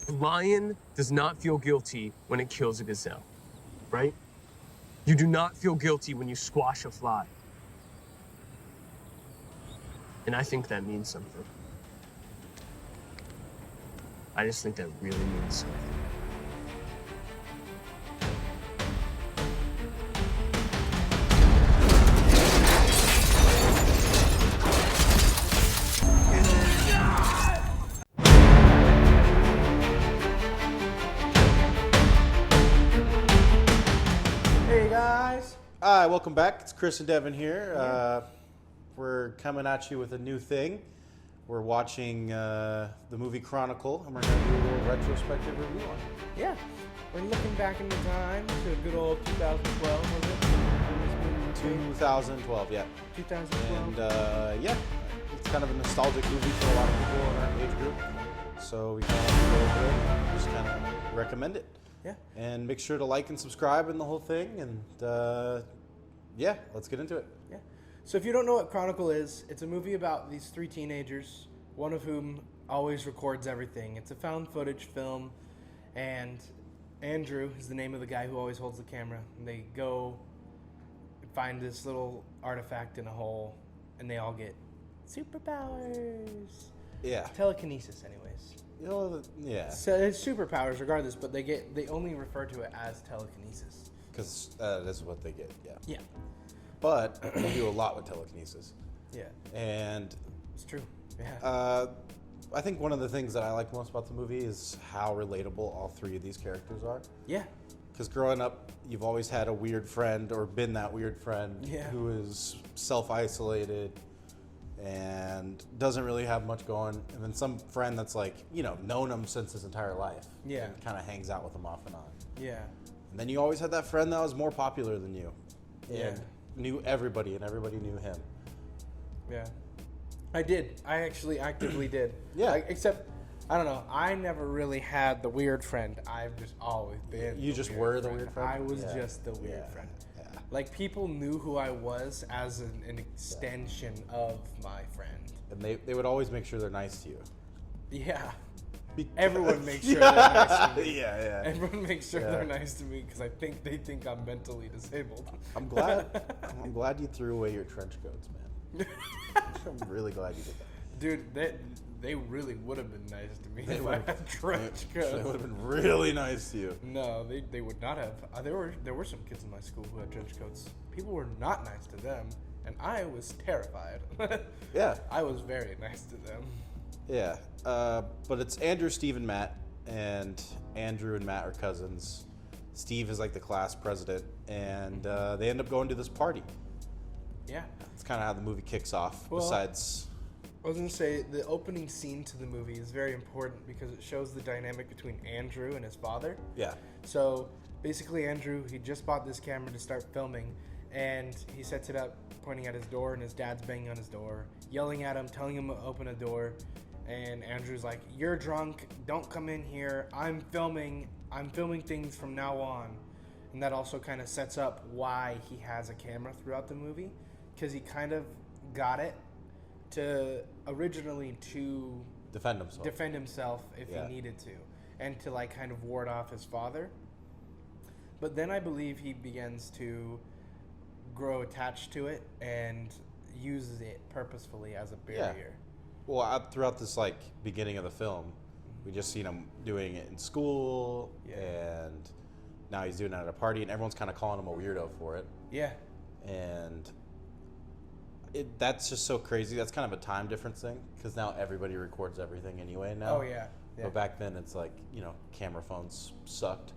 A lion does not feel guilty when it kills a gazelle, right? You do not feel guilty when you squash a fly. And I think that means something. I just think that really means something. Hey guys! Hi, welcome back. It's Chris and Devin here. We're coming at you with a new thing. We're watching the movie Chronicle, and we're going to do a little retrospective review on it. Yeah, we're looking back in time to a good old 2012, was it? 2012, yeah. 2012. And yeah, it's kind of a nostalgic movie for a lot of people in our age group. So we kind of want to go over it and just kind of recommend it. Yeah. And make sure to like and subscribe and the whole thing. And yeah, let's get into it. Yeah. So if you don't know what Chronicle is, it's a movie about these three teenagers, one of whom always records everything. It's a found footage film, and Andrew is the name of the guy who always holds the camera. And they go and find this little artifact in a hole, and they all get superpowers. Yeah. Telekinesis, anyways. You know, yeah. So it's superpowers regardless, but they only refer to it as telekinesis. Because that's what they get, yeah. Yeah. But they do a lot with telekinesis. Yeah. And It's true. Yeah. I think one of the things that I like most about the movie is how relatable all three of these characters are. Yeah. Because growing up, you've always had a weird friend or been that weird friend who is self-isolated and doesn't really have much going. And then some friend that's like, you know, known him since his entire life. Yeah. And kind of hangs out with him off and on. Yeah. And then you always had that friend that was more popular than you. Yeah. And knew everybody and everybody knew him. Yeah. I did. I actually actively did. Yeah. Except, I don't know. I never really had the weird friend. I've just always been. You just were the weird friend? I was Yeah. just the weird Yeah. friend. Yeah. Like, people knew who I was as an extension of my friend. And they would always make sure they're nice to you. Yeah. Because- Everyone makes sure they're nice to me. Yeah. Everyone makes sure Yeah. they're nice to me because they think I'm mentally disabled. I'm glad you threw away your trench coats, man. I'm really glad you did that. Dude, they really would have been nice to me They if I would've- had trench They coats. would have been really nice to you. No, they would not have. There were some kids in my school who had trench coats. People were not nice to them, and I was terrified. Yeah. I was very nice to them. Yeah. But it's Andrew, Steve, and Matt. And Andrew and Matt are cousins. Steve is like the class president. And they end up going to this party. Yeah. It's kind of how the movie kicks off. Well, besides... I was going to say, the opening scene to the movie is very important because it shows the dynamic between Andrew and his father. Yeah. So, basically, Andrew, he just bought this camera to start filming, and he sets it up pointing at his door, and his dad's banging on his door, yelling at him, telling him to open a door, and Andrew's like, "You're drunk, don't come in here, I'm filming things from now on." And that also kind of sets up why he has a camera throughout the movie, because he kind of got it to originally to Defend himself. if Yeah. he needed to, and to like kind of ward off his father. But then I believe he begins to grow attached to it and uses it purposefully as a barrier. Well, throughout this like beginning of the film, we just seen him doing it in school, and now he's doing it at a party, and everyone's kind of calling him a weirdo for it. Yeah. And that's just so crazy. That's kind of a time difference thing, because now everybody records everything anyway now. Oh yeah. But back then, it's like, you know, camera phones sucked.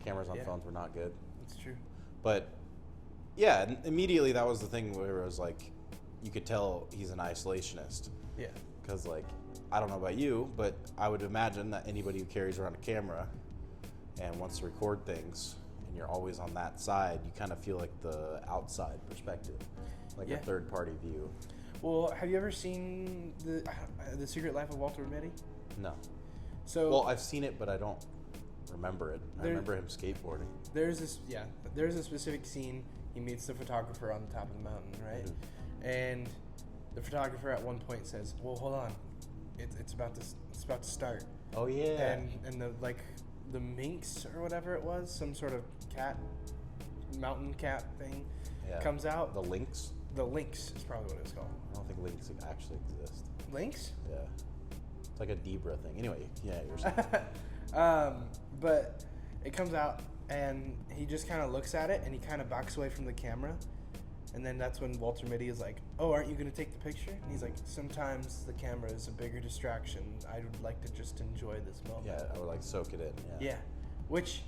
Cameras on phones were not good. It's true. But yeah, and immediately that was the thing where it was like, you could tell he's an isolationist. Yeah. Because, like, I don't know about you, but I would imagine that anybody who carries around a camera and wants to record things, and you're always on that side, you kind of feel like the outside perspective, like a third-party view. Well, have you ever seen the Secret Life of Walter Mitty? No. So Well, I've seen it, but I don't remember it. I remember him skateboarding. there's a specific scene. He meets the photographer on the top of the mountain, right? Mm-hmm. And the photographer at one point says, "Well, hold on, it's about to start." Oh yeah. And the minx or whatever it was, some sort of cat, mountain cat thing, comes out. The lynx. The lynx is probably what it's called. I don't think lynx actually exist. Lynx? Yeah. It's like a zebra thing. Anyway, yeah, you're saying. But it comes out and he just kind of looks at it and he kind of backs away from the camera. And then that's when Walter Mitty is like, "Oh, aren't you going to take the picture?" And he's like, "Sometimes the camera is a bigger distraction. I would like to just enjoy this moment." Yeah, I would like soak it in. Yeah. Which,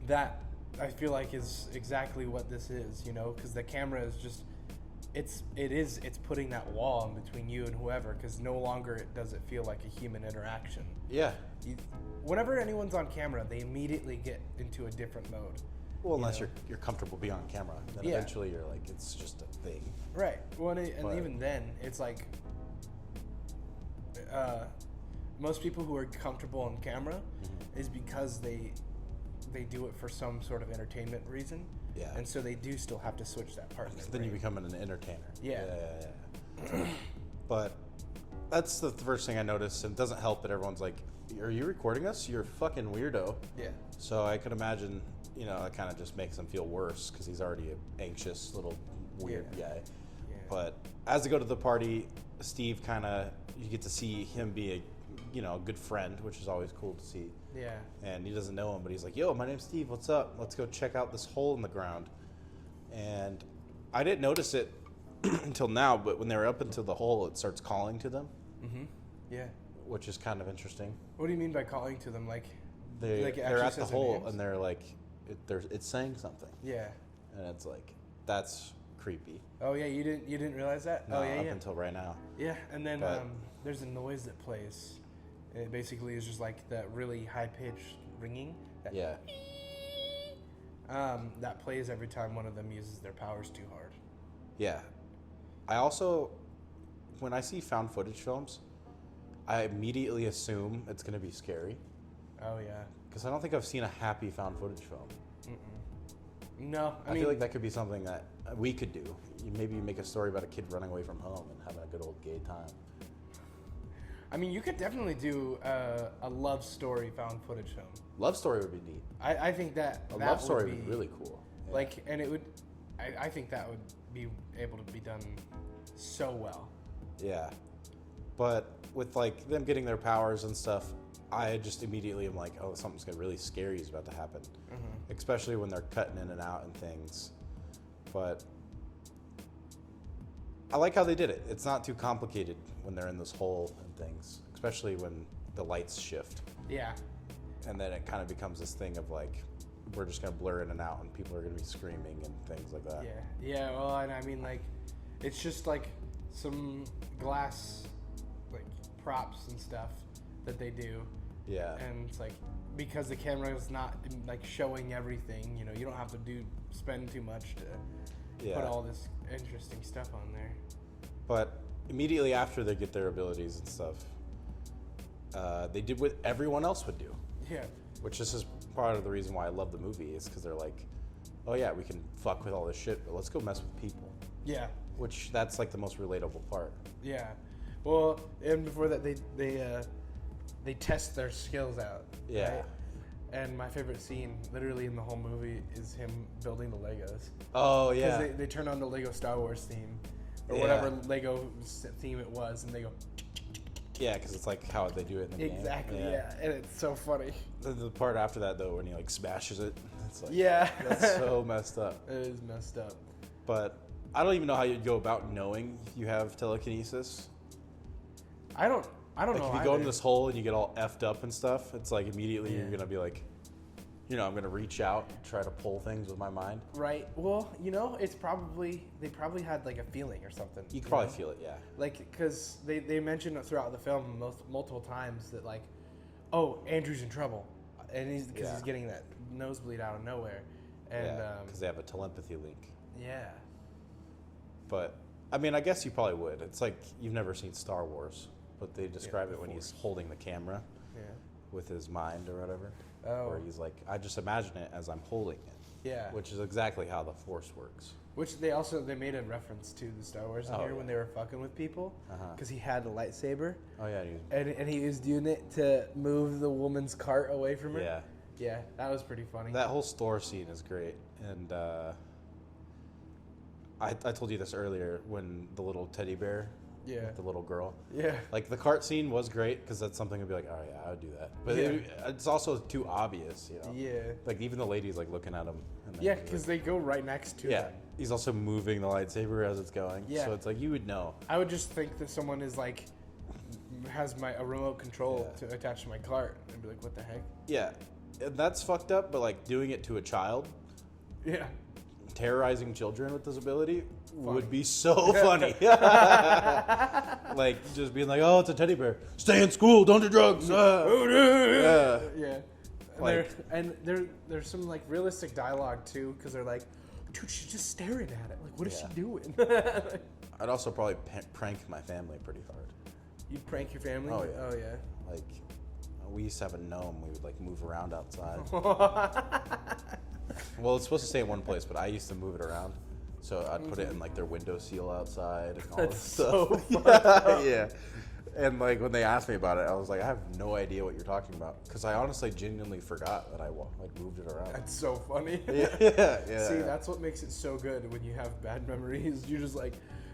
that I feel like is exactly what this is, because the camera is just, it's putting that wall in between you and whoever, because no longer does it feel like a human interaction. Yeah. Whenever anyone's on camera, they immediately get into a different mode. Well, unless you're comfortable being on camera, then eventually you're like, it's just a thing. Right. Well, and even then, it's like most people who are comfortable on camera is because they do it for some sort of entertainment reason. Yeah. And so they do still have to switch that part. Then you become an entertainer. Yeah. But that's the first thing I noticed, and it doesn't help that everyone's like, "Are you recording us? You're a fucking weirdo." Yeah. So I could imagine, it kind of just makes him feel worse because he's already an anxious little weird guy. Yeah. But as they go to the party, Steve you get to see him be a good friend, which is always cool to see. Yeah. And he doesn't know him, but he's like, "Yo, my name's Steve. What's up? Let's go check out this hole in the ground." And I didn't notice it until now, but when they were up into the hole, it starts calling to them. Mm-hmm. Yeah. Which is kind of interesting. What do you mean by calling to them? Like They're actually at the says their hole, names? and they're like, it's saying something. Yeah. And it's like, that's creepy. Oh yeah, you didn't realize that? No, Oh yeah, up yeah. until right now. Yeah, and then But- there's a noise that plays. It basically is just like that really high pitched ringing. Yeah. That plays every time one of them uses their powers too hard. Yeah. I also, when I see found footage films, I immediately assume it's going to be scary. Oh yeah. Because I don't think I've seen a happy found footage film. No, I feel like that could be something that we could do. Maybe make a story about a kid running away from home and having a good old gay time. I mean, you could definitely do a love story found footage film. Love story would be neat. I think that A that love story would would be really cool. Yeah. Like, and it would. I think that would be able to be done so well. Yeah. But with like them getting their powers and stuff, I just immediately am like, oh, something's really scary is about to happen. Mm-hmm. Especially when they're cutting in and out and things. But I like how they did it. It's not too complicated when they're in this hole and things, especially when the lights shift. Yeah. And then it kind of becomes this thing of like, we're just going to blur in and out and people are going to be screaming and things like that. Yeah. Yeah. Well, and I mean, like, it's just like some glass, like, props and stuff that they do. Yeah. And it's like, because the camera is not like showing everything, you don't have to spend too much to put all this interesting stuff on there. But immediately after they get their abilities and stuff, they did what everyone else would do. Yeah. Which this is part of the reason why I love the movie, is because they're like, oh yeah, we can fuck with all this shit, but let's go mess with people. Yeah. Which that's like the most relatable part. Yeah. Well, and before that, they test their skills out. Yeah. Right? And my favorite scene, literally in the whole movie, is him building the Legos. Oh yeah. Because they turn on the Lego Star Wars theme, or Yeah. whatever Lego theme it was, and they go. Yeah, because it's like how they do it in the game. Exactly. Yeah. And it's so funny. The part after that though, when he like smashes it, it's like, Yeah. that's so messed up. It is messed up. But I don't even know how you'd go about knowing you have telekinesis. I don't Like know. if you go in this hole and you get all effed up and stuff, it's like immediately you're gonna be like, I'm gonna reach out, try to pull things with my mind. Right. Well, it's they probably had like a feeling or something. You could probably feel it, yeah. Like, because they mentioned throughout the film multiple times that like, oh, Andrew's in trouble, and he's getting that nosebleed out of nowhere, and because they have a telepathy link. Yeah. But I mean, I guess you probably would. It's like you've never seen Star Wars, but they describe it when he's holding the camera with his mind or whatever. Oh. Where he's like, I just imagine it as I'm holding it. Yeah. Which is exactly how the Force works. Which they made a reference to the Star Wars in here when they were fucking with people, because he had a lightsaber. Oh yeah, and he was doing it to move the woman's cart away from her. Yeah. Yeah, that was pretty funny. That whole store scene is great, and I told you this earlier when the little teddy bear, the little girl, like the cart scene was great because that's something I'd be like, oh yeah, I would do that, but it's also too obvious, you know. Yeah. Like even the lady's like looking at him. And Yeah, because they go right next to him. He's also moving the lightsaber as it's going. Yeah. So it's like you would know. I would just think that someone is like has a remote control to attach to my cart and be like, what the heck? Yeah. And that's fucked up, but like doing it to a child, terrorizing children with this ability would be so funny. Like just being like, oh, it's a teddy bear. Stay in school. Don't do drugs. Yeah. And Like- there's some like realistic dialogue too, because they're like, dude, she's just staring at it. Like, what is she doing? I'd also probably prank my family pretty hard. You'd prank your family? Oh, yeah. Oh, yeah. Like, we used to have a gnome. We would like move around outside. Well, it's supposed to stay in one place, but I used to move it around. So I'd put it in like their window seal outside and all That's this stuff. so funny. Yeah. And like when they asked me about it, I was like, I have no idea what you're talking about, because I honestly genuinely forgot that I like moved it around. That's so funny. Yeah. See, that's what makes it so good when you have bad memories. You just like,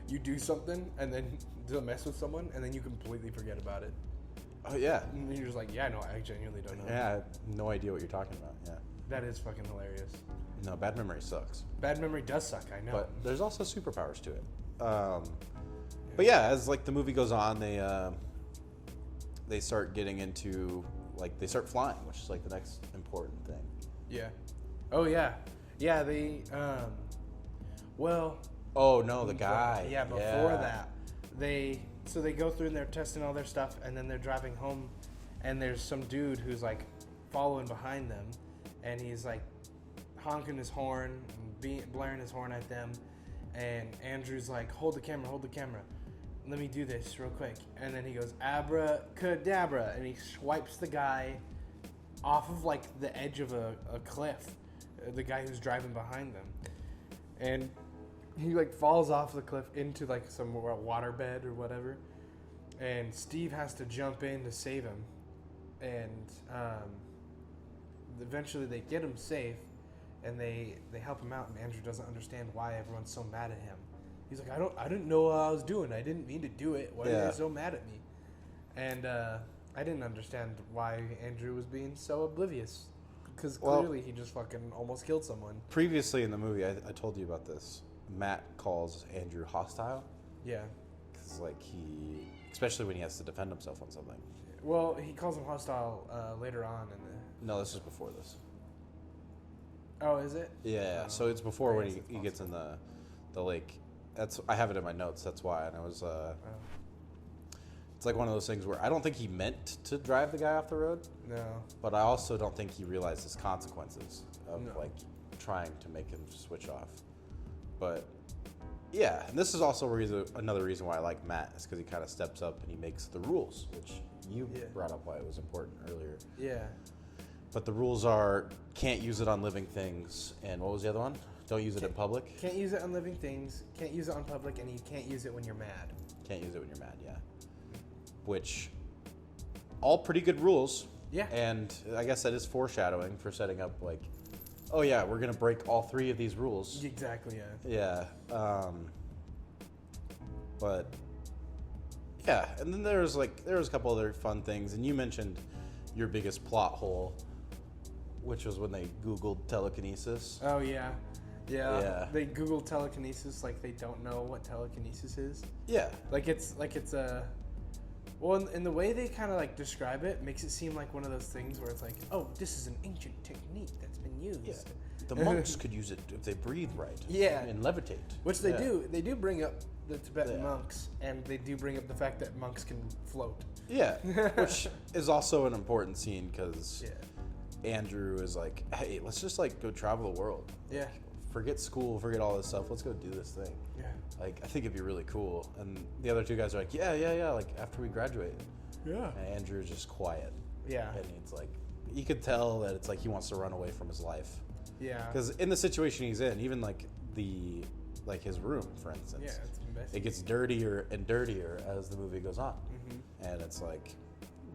you do something and then to mess with someone and then you completely forget about it. Oh yeah. And then you're just like, yeah, no, I genuinely don't know. Yeah, I have no idea what you're talking about. Yeah. That is fucking hilarious. No, bad memory sucks. Bad memory does suck, I know. But there's also superpowers to it. But yeah, as like the movie goes on, they start getting into like they start flying, which is like the next important thing. Yeah. Oh yeah. Yeah, well, Oh no, the guy. Yeah, before that, they go through and they're testing all their stuff, and then they're driving home, and there's some dude who's like following behind them, and he's like honking his horn, and blaring his horn at them, and Andrew's like, hold the camera, let me do this real quick, and then he goes abracadabra, and he swipes the guy off of like the edge of a cliff, the guy who's driving behind them, and he like falls off the cliff into like some waterbed or whatever, and Steve has to jump in to save him, and eventually they get him safe, and they help him out, and Andrew doesn't understand why everyone's so mad at him. He's like, I didn't know what I was doing. I didn't mean to do it. Why are they so mad at me? And I didn't understand why Andrew was being so oblivious, because clearly he just fucking almost killed someone. Previously in the movie, I told you about this. Matt calls Andrew hostile. Yeah. Because like especially when he has to defend himself on something. Well, he calls him hostile later on in the... No, this is before this. Oh, is it? Yeah, so it's before when he gets in the lake. I have it in my notes, that's why. And I was it's like one of those things where I don't think he meant to drive the guy off the road. No. But I also don't think he realized his consequences of like trying to make him switch off. But yeah, and this is also another reason why I like Matt, is because he kind of steps up and he makes the rules, which you brought up why it was important earlier. Yeah. But the rules are, can't use it on living things, and what was the other one? Don't use it in public. Can't use it on living things, can't use it on public, and you can't use it when you're mad. Can't use it when you're mad, yeah. Which, all pretty good rules. Yeah. And I guess that is foreshadowing for setting up like, oh yeah, we're gonna break all three of these rules. Exactly, yeah. Yeah. But yeah, and then there was a couple other fun things, and you mentioned your biggest plot hole, which was when they Googled telekinesis. Oh yeah. Yeah. They Google telekinesis like they don't know what telekinesis is. Yeah. Like it's a... Well, in the way they kind of like describe it, makes it seem like one of those things where it's like, oh, this is an ancient technique that's been used. Yeah. The monks could use it if they breathe right. Yeah. And levitate. Which they do. They do bring up the Tibetan Yeah. monks, and they do bring up the fact that monks can float. Yeah. Which is also an important scene because Andrew is like, hey, let's just like go travel the world. Yeah. Forget school, forget all this stuff. Let's go do this thing. Yeah. Like, I think it'd be really cool. And the other two guys are like, yeah, like after we graduate. Yeah. And Andrew's just quiet. Yeah. And it's like, you could tell that it's like he wants to run away from his life. Yeah. Because in the situation he's in, even like his room, for instance, Yeah, it's messy. it gets dirtier and dirtier as the movie goes on, Mm-hmm. and it's like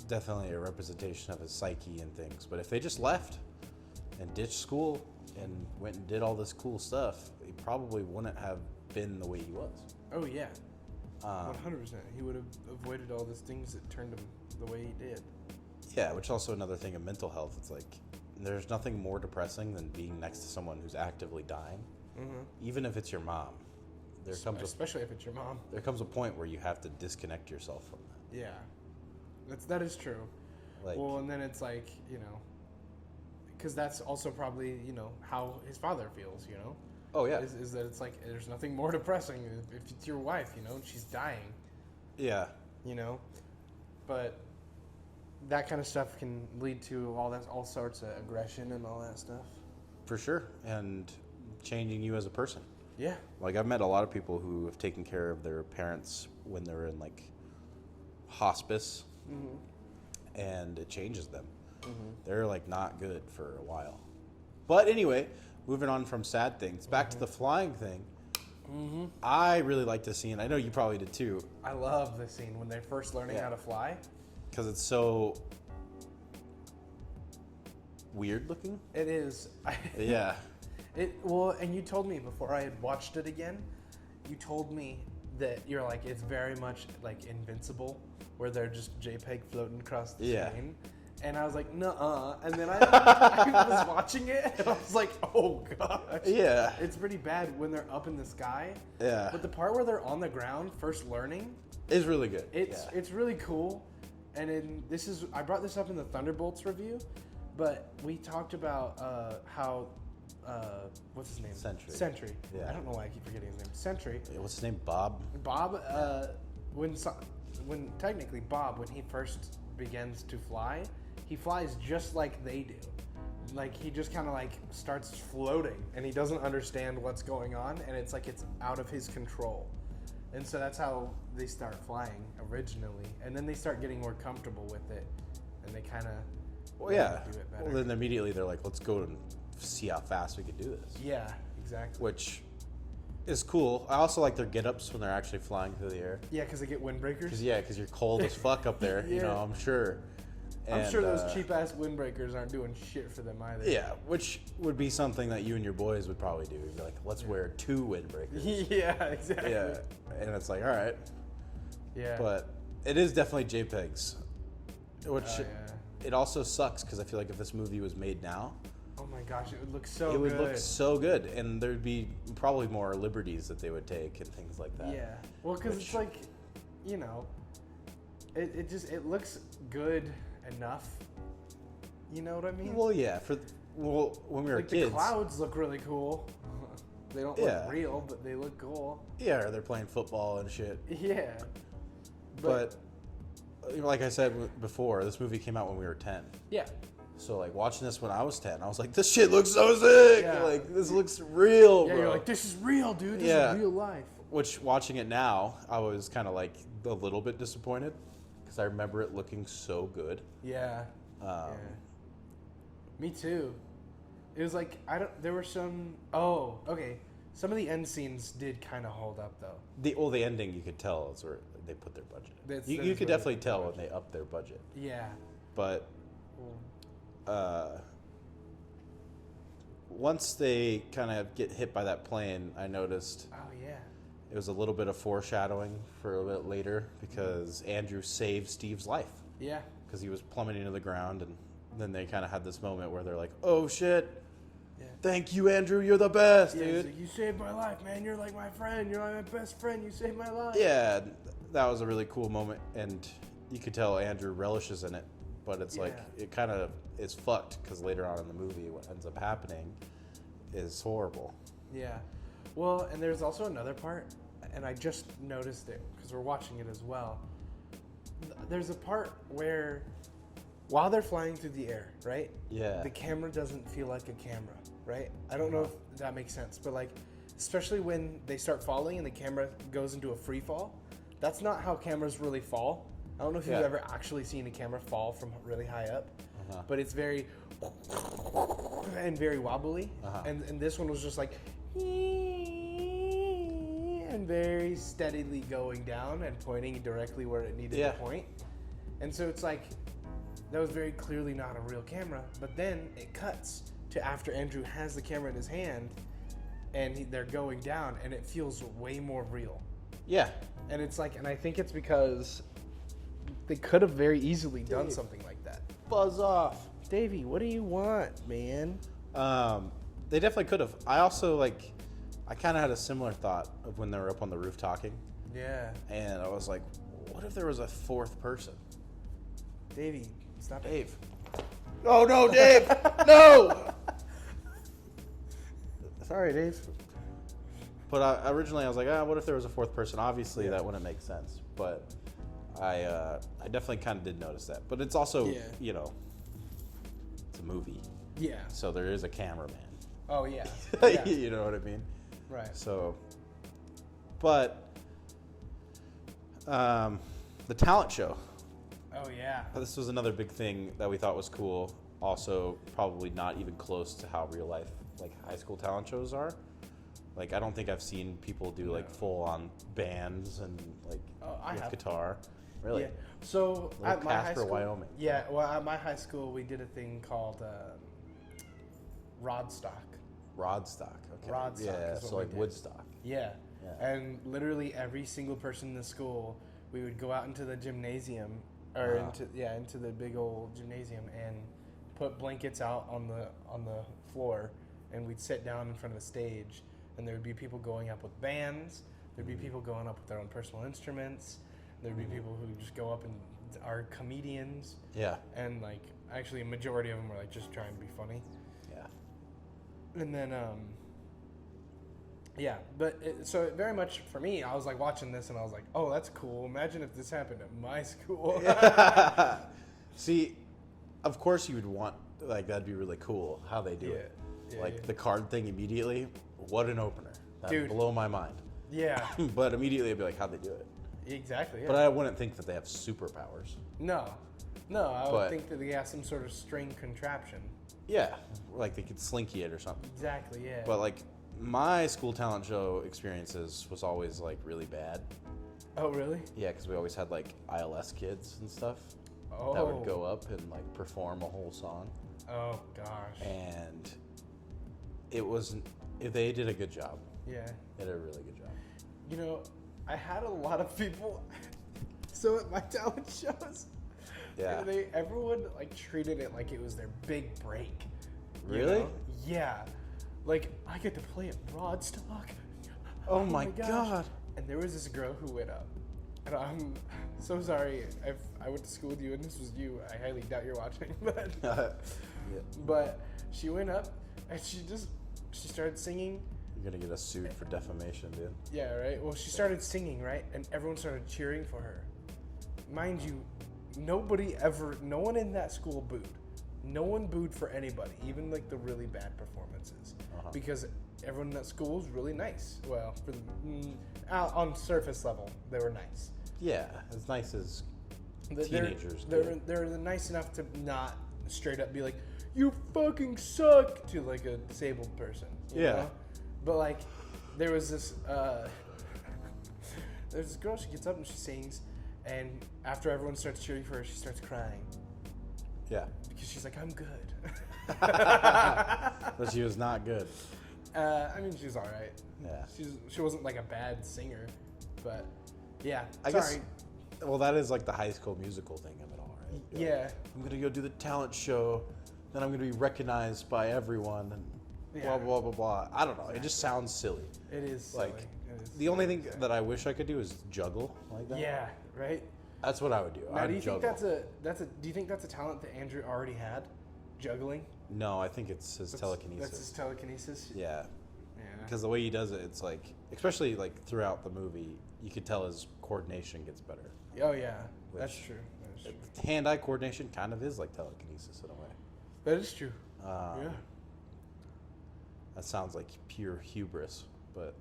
definitely a representation of his psyche and things. But if they just left and ditched school and went and did all this cool stuff, he probably wouldn't have been the way he was. Oh yeah, 100%. He would have avoided all these things that turned him the way he did. Yeah, which also another thing of mental health. It's like there's nothing more depressing than being next to someone who's actively dying, even if it's your mom. Especially if it's your mom. There comes a point where you have to disconnect yourself from that. Yeah, that is true. Like, Well, and then it's like, because that's also probably, how his father feels, oh yeah, is that it's like there's nothing more depressing if it's your wife, she's dying, yeah, but that kind of stuff can lead to all sorts of aggression and all that stuff. for sure, and changing you as a person. Yeah. Like I've met a lot of people who have taken care of their parents when they're in like hospice, and it changes them. They're like not good for a while. But anyway, moving on from sad things, back to the flying thing. I really like this scene. I know you probably did too, I love the scene when they're first learning how to fly. because it's so weird looking. It is. Yeah. And you told me before I had watched it again, you told me that you're like, it's very much like Invincible, where they're just JPEG floating across the screen. And I was like, nuh-uh. And then I was watching it, and I was like, oh, gosh. Yeah. It's pretty bad when they're up in the sky. Yeah. But the part where they're on the ground first learning, It's really good. it's really cool. And I brought this up in the Thunderbolts review, but we talked about how, what's his name? Sentry. Yeah. I don't know why I keep forgetting his name. Sentry. What's his name? Bob? Bob, when Bob, when he first begins to fly, he flies just like they do. Like, he just kind of like starts floating, and he doesn't understand what's going on, and it's like it's out of his control. And so that's how they start flying originally. And then they start getting more comfortable with it, and they kind of Well, yeah. do it better. Well, then immediately they're like, let's go and see how fast we can do this. Yeah, exactly. Which is cool. I also like their get-ups when they're actually flying through the air. Yeah, because they get windbreakers. Because you're cold as fuck up there, Yeah. I'm sure. I'm sure those cheap-ass windbreakers aren't doing shit for them either. Yeah, which would be something that you and your boys would probably do. You'd be like, let's wear 2 windbreakers. Yeah, exactly. Yeah, and it's like, all right. Yeah. But it is definitely JPEGs, which Oh, it also sucks because I feel like if this movie was made now, oh my gosh, it would look so it would good. look so good, and there'd be probably more liberties that they would take and things like that. Yeah. Well, because it's like, it looks good enough. You know what I mean? Well, yeah. When we were like kids, the clouds look really cool. They don't Yeah. look real, but they look cool. yeah, they're playing football and shit. Yeah. But like I said before, this movie came out when we were 10. Yeah. So like watching this when I was 10, I was like, this shit looks so sick. Yeah. Like this looks real, Yeah, bro. you're like, this is real, dude. This Yeah. is real life. Which watching it now, I was kind of like a little bit disappointed because I remember it looking so good. Yeah. Yeah. Me too. It was like there were some. Oh, okay. Some of the end scenes did kind of hold up though. The ending you could tell is where they put their budget. That You is could where definitely they put tell their when they upped their budget. Yeah. But once they kind of get hit by that plane, I noticed Oh yeah. it was a little bit of foreshadowing for a bit later because Andrew saved Steve's life Yeah. because he was plummeting to the ground, and then they kind of had this moment where they're like, "Oh shit! Yeah. Thank you, Andrew. You're the best, Yeah, dude." he's like, you saved my life, man. You're like my friend. You're like my best friend. You saved my life. Yeah, that was a really cool moment, and you could tell Andrew relishes in it. But it's like Yeah. it kind of is fucked because later on in the movie, what ends up happening is horrible. Yeah. Well, and there's also another part, and I just noticed it because we're watching it as well. There's a part where, while they're flying through the air, right? Yeah. The camera doesn't feel like a camera, right? I don't know if that makes sense, but like, especially when they start falling and the camera goes into a free fall, that's not how cameras really fall. I don't know if Yeah. you've ever actually seen a camera fall from really high up, but it's very and very wobbly. And this one was just like and very steadily going down and pointing directly where it needed to point. And so it's like that was very clearly not a real camera. But then it cuts to after Andrew has the camera in his hand, and they're going down, and it feels way more real. Yeah. And it's like, and I think it's because they could have very easily done something like that. Buzz off. Davey, what do you want, man? They definitely could have. I also I kind of had a similar thought of when they were up on the roof talking, Yeah. and I was like, what if there was a fourth person? Davey, stop it. Dave. Oh no, Dave! No. Sorry, Dave. But originally I was like, what if there was a fourth person? Obviously that wouldn't make sense, but I definitely kind of did notice that. But it's also, you know, it's a movie, Yeah. so there is a cameraman. Oh, yeah. You know what I mean? Right. So, but the talent show. Oh, yeah. This was another big thing that we thought was cool. Also, probably not even close to how real life, high school talent shows are. I don't think I've seen people do full on bands and with guitar. Really? Yeah. So at my high Casper, school, Wyoming. Yeah. Well, at my high school, we did a thing called Rodstock. Rodstock. Okay. Rodstock Yeah. is what So we did. Woodstock. Yeah. Yeah. And literally every single person in the school, we would go out into the gymnasium or into the big old gymnasium and put blankets out on the floor, and we'd sit down in front of the stage, and there would be people going up with bands, there'd be people going up with their own personal instruments, there'd be people who just go up and are comedians. Yeah. And actually a majority of them were just trying to be funny. Yeah. And then so it very much for me, I was watching this and I was like, oh, that's cool. Imagine if this happened at my school. See, of course you would want, that'd be really cool how they do it. Yeah, The card thing immediately, what an opener. That'd Dude. blow my mind. Yeah, But immediately I'd be like, how'd they do it? exactly. Yeah. But I wouldn't think that they have superpowers. No, I would But- think that they have some sort of string contraption. Yeah, they could slinky it or something. Exactly, yeah. But my school talent show experiences was always really bad. Oh, really? Yeah, because we always had ILS kids and stuff Oh. that would go up and perform a whole song, Oh, gosh. and they did a good job. Yeah. They did a really good job. You know, I had a lot of people. So at my talent shows, Yeah. everyone treated it like it was their big break. you Really? know? Yeah. I get to play at Rodstock. Oh my God. And there was this girl who went up. And I'm so sorry if I went to school with you and this was you. I highly doubt you're watching. But, Yeah. but she went up and she started singing. You're gonna get us sued for defamation, dude. Yeah, right? Well, she started singing, right? And everyone started cheering for her. Mind you, no one in that school booed. No one booed for anybody, even the really bad performances. Because everyone in that school was really nice. Well, on surface level, they were nice. Yeah, as nice as teenagers They're nice enough to not straight up be like, you fucking suck to a disabled person. You know? But there was this there's this girl, she gets up and she sings, and after everyone starts cheering for her, she starts crying. Yeah. Because she's like, I'm good. But she was not good. I mean, she was all right. Yeah. She wasn't a bad singer, but yeah. I guess. Well, that is the High School Musical thing of it all, right? Yeah. I'm gonna go do the talent show, then I'm gonna be recognized by everyone, and blah blah blah blah. I don't know. It just sounds silly. It is silly. The only thing that I wish I could do is juggle like that. Yeah. Right. That's what I would do. Now, I'd do you juggle. think do you think that's a talent that Andrew already had, juggling? No, I think it's his telekinesis. That's his telekinesis. Yeah. Yeah. Because the way he does it, it's especially throughout the movie, you could tell his coordination gets better. Oh yeah, that's Which- true. That is true. Hand-eye coordination kind of is like telekinesis in a way. That is true. Yeah. That sounds like pure hubris, but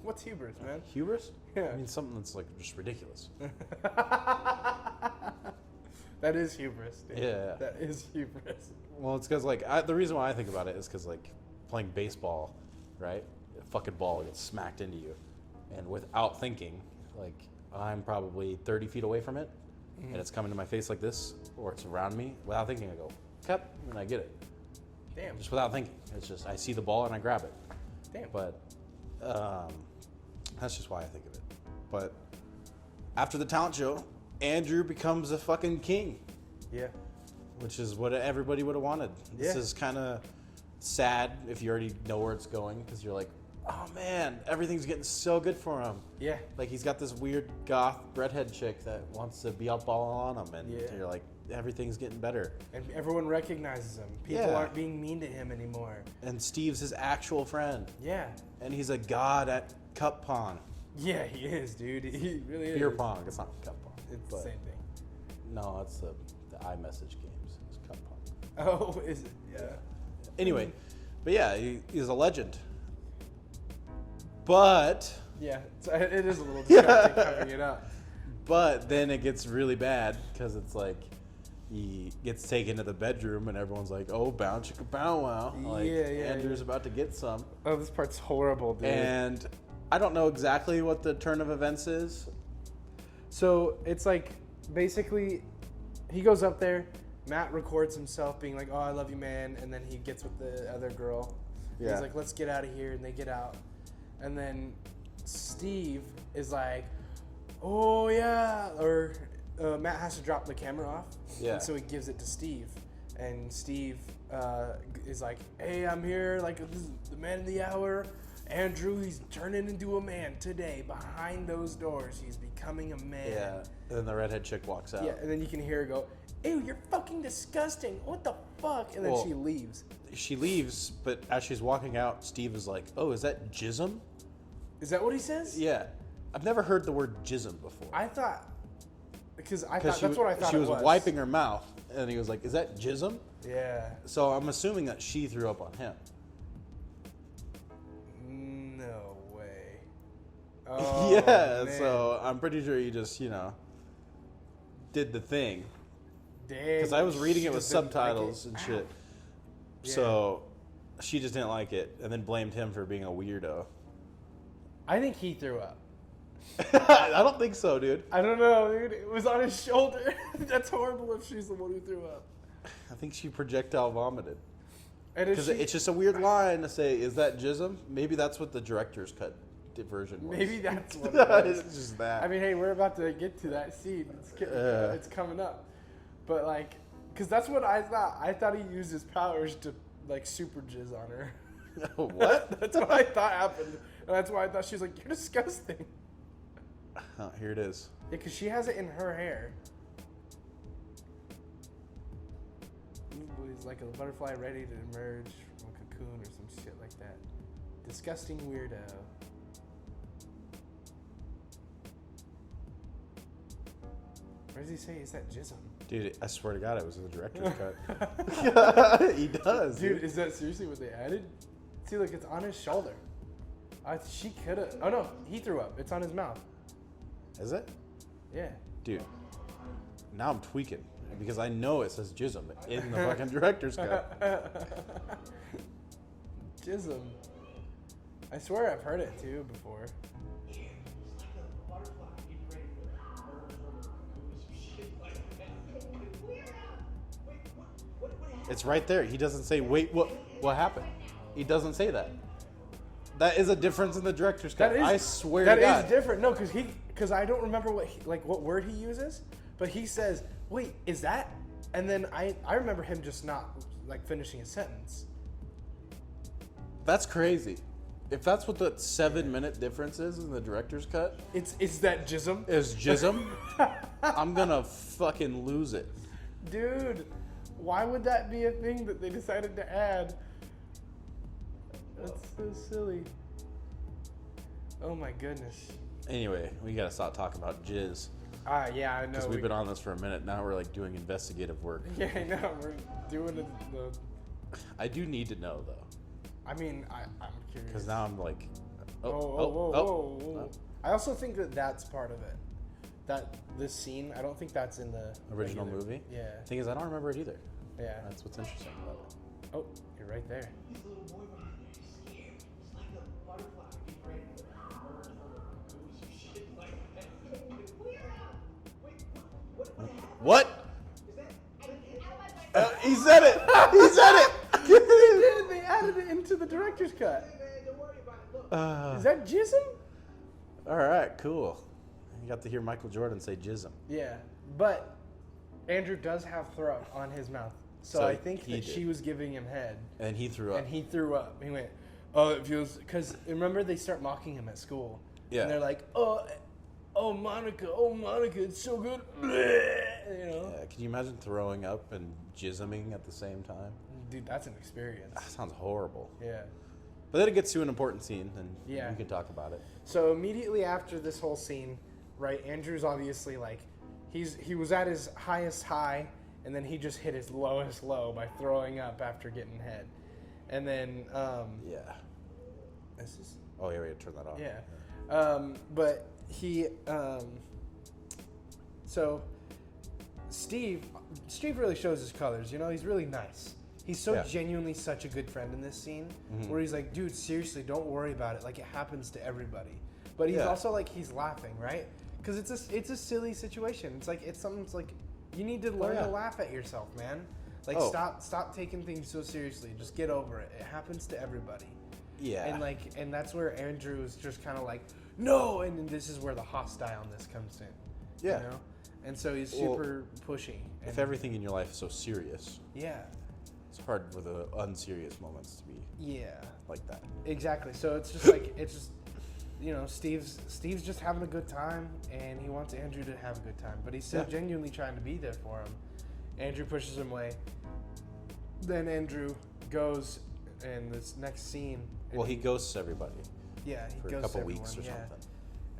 What's hubris, man? Hubris? Yeah. I mean, something that's like just ridiculous. That is hubris, dude. Yeah. That is hubris. Well, it's because like the reason why I think about it is because like playing baseball, right? A fucking ball gets smacked into you, and without thinking, like I'm probably 30 feet away from it, and it's coming to my face like this, or it's around me. Without thinking, I go, "Cup," and I get it. Damn. Just without thinking. It's just I see the ball and I grab it. Damn. But that's just why I think of it. But after the talent show, Andrew becomes a fucking king, Yeah. which is what everybody would have wanted. This Yeah. is kind of sad if you already know where it's going, because you're like, oh man, everything's getting so good for him. Yeah. Like he's got this weird goth redhead chick that wants to be up all on him, and Yeah. you're like, everything's getting better. And everyone recognizes him. People Yeah. aren't being mean to him anymore. And Steve's his actual friend, Yeah. and he's a god at cup pong. Yeah, he is, dude. He really is. Beer pong. It's not cup pong. It's the but- same thing. No, it's the iMessage games. It's cup pong. Oh, is it? Yeah. Anyway, but yeah, he's a legend. But Yeah, it is a little distracting covering it up. then it gets really bad because it's like he gets taken to the bedroom and everyone's like, "Oh, bow chicka bow wow!" Like Yeah, Andrew's about to get some, Oh, this part's horrible, dude. and I don't know exactly what the turn of events is. So it's like basically he goes up there, Matt records himself being like, "Oh, I love you, man," and then he gets with the other girl. Yeah. He's like, "Let's get out of here," and they get out. And then Steve is like, "Oh yeah," or Matt has to drop the camera off. Yeah. And so he gives it to Steve, and Steve is like, "Hey, I'm here. Like, this is the man of the hour. Andrew, he's turning into a man today. Behind those doors, he's becoming a man." Yeah, and then the redhead chick walks out. Yeah, and then you can hear her go, "Ew, you're fucking disgusting. What the fuck?" And then Well, she leaves. She leaves, but as she's walking out, Steve is like, "Oh, is that jism?" Is that what he says? Yeah, I've never heard the word jism before. I thought, because I Because thought that's what I thought she it was was. wiping her mouth, and he was like, "Is that jism?" Yeah. So I'm assuming that she threw up on him. No way. Oh, Yeah, man. so I'm pretty sure he just, did the thing. Because I was reading it with subtitles and shit. Yeah. So she just didn't like it, and then blamed him for being a weirdo. I think he threw up. I don't think so, dude. I don't know, dude. It was on his shoulder. That's horrible if she's the one who threw up. I think she projectile vomited. And if Because she, it's just a weird line to say, "Is that jism?" Maybe that's what the director's cut version was. maybe that's what it was. It's just that. I mean, hey, we're about to get to that scene. It's coming up. But, like, because that's what I thought. I thought he used his powers to, like, super jizz on her. What? That's what I thought happened. And that's why I thought she was like, "You're disgusting." Oh, here it is. Yeah, because she has it in her hair. He's like a butterfly ready to emerge from a cocoon or some shit like that. Disgusting weirdo. Where does he say? Is that jism? Dude, I swear to God, it was in the director's cut. He does, Dude, is that seriously what they added? See, look, it's on his shoulder. She could have. Oh no, he threw up. It's on his mouth. Is it? Yeah. Dude, now I'm tweaking because I know it says jism in the fucking director's cut. Jism. I swear I've heard it too before. It's right there. He doesn't say, "Wait, what happened?" He doesn't say that. That is a difference in the director's cut. That is, I swear that to God. is different. No, because I don't remember what word he uses, but he says, "Wait, is that?" And then I remember him just not like finishing his sentence. That's crazy. If that's what the 7-minute difference is in the director's cut, It's that jism, is jism, I'm gonna fucking lose it. dude. Why would that be a thing that they decided to add? That's so silly. Oh my goodness. Anyway, we gotta stop talking about jizz Yeah, I know. because we've been on this for a minute. Now we're like doing investigative work. Yeah, I know. We're doing the. I do need to know though, I mean, I'm curious. because now I'm like, Whoa. I also think that that's part of it. That this scene, I don't think that's in the original regular movie. Yeah. Thing is, I don't remember it either. Yeah. That's what's interesting about it. Oh, you're right there. What? He said it. He said it. They added it into the director's cut. Is that jism? All right, cool. You got to hear Michael Jordan say jism. Yeah, but Andrew does have throat on his mouth, so I think that she was giving him head, and he threw up. and he threw up. He went, "Oh, it feels." Because remember, they start mocking him at school. Yeah. And they're like, "Oh, Monica, it's so good." You know. Yeah, can you imagine throwing up and jisming at the same time? Dude, that's an experience. That sounds horrible. Yeah. But then it gets to an important scene, and Yeah. we can talk about it. So immediately after this whole scene, right? Andrew's obviously like, he was at his highest high, and then he just hit his lowest low by throwing up after getting head, and then Yeah. this is Oh, yeah, we gotta turn that off. yeah, but he so Steve really shows his colors. You know, he's really nice. He's so Yeah. genuinely such a good friend in this scene, where he's like, dude, seriously, don't worry about it. Like, it happens to everybody. But he's Yeah. also like, he's laughing, right? Because it's a silly situation. It's like, it's something. It's like, you need to learn to laugh at yourself, man. Like, stop taking things so seriously. Just get over it. It happens to everybody. Yeah. And that's where Andrew is just kind of like, no, and then this is where the hostileness comes in. Yeah. You know? And so he's super pushy. If everything in your life is so serious, Yeah. it's hard for the unserious moments to be Yeah. like that. Exactly. So it's just like, you know, Steve's just having a good time, and he wants Andrew to have a good time, but he's still genuinely trying to be there for him. Andrew pushes him away. Then Andrew goes in this next scene. Well, he ghosts everybody Yeah, he for goes a couple to weeks or everyone, something.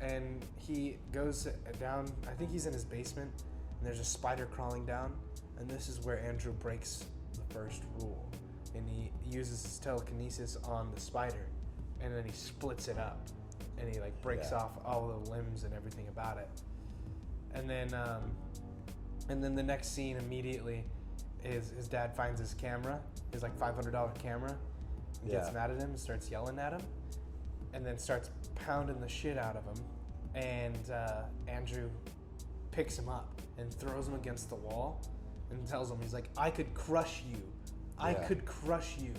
And he goes down, I think he's in his basement, and there's a spider crawling down, and this is where Andrew breaks the first rule. And he uses his telekinesis on the spider, and then he splits it up, and he like breaks off all the limbs and everything about it. And then the next scene immediately is his dad finds his camera, his like $500 camera, and gets mad at him and starts yelling at him, and then starts pounding the shit out of him. And Andrew picks him up and throws him against the wall and tells him, he's like, I could crush you. I could crush you.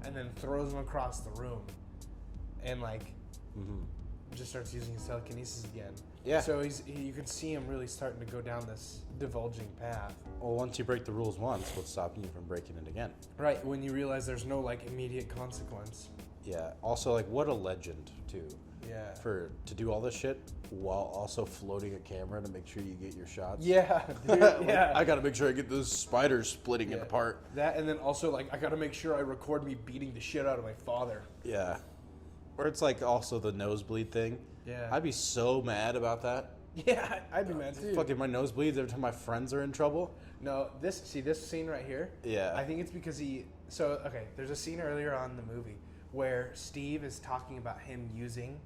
And then throws him across the room. And like, just starts using his telekinesis again. Yeah. So you can see him really starting to go down this divulging path. Well, once you break the rules once, what's stopping you from breaking it again? Right, when you realize there's no like immediate consequence. Yeah. Also, like, what a legend, too. Yeah. To do all this shit while also floating a camera to make sure you get your shots. Yeah, dude, yeah. I gotta make sure I get those spiders splitting it apart. That, and then also like I gotta make sure I record me beating the shit out of my father. Yeah. Or it's like also the nosebleed thing. Yeah. I'd be so mad about that. Yeah, I'd be mad too. Fucking my nose bleeds every time my friends are in trouble. No, this scene right here. Yeah. I think it's because there's a scene earlier on in the movie where Steve is talking about him using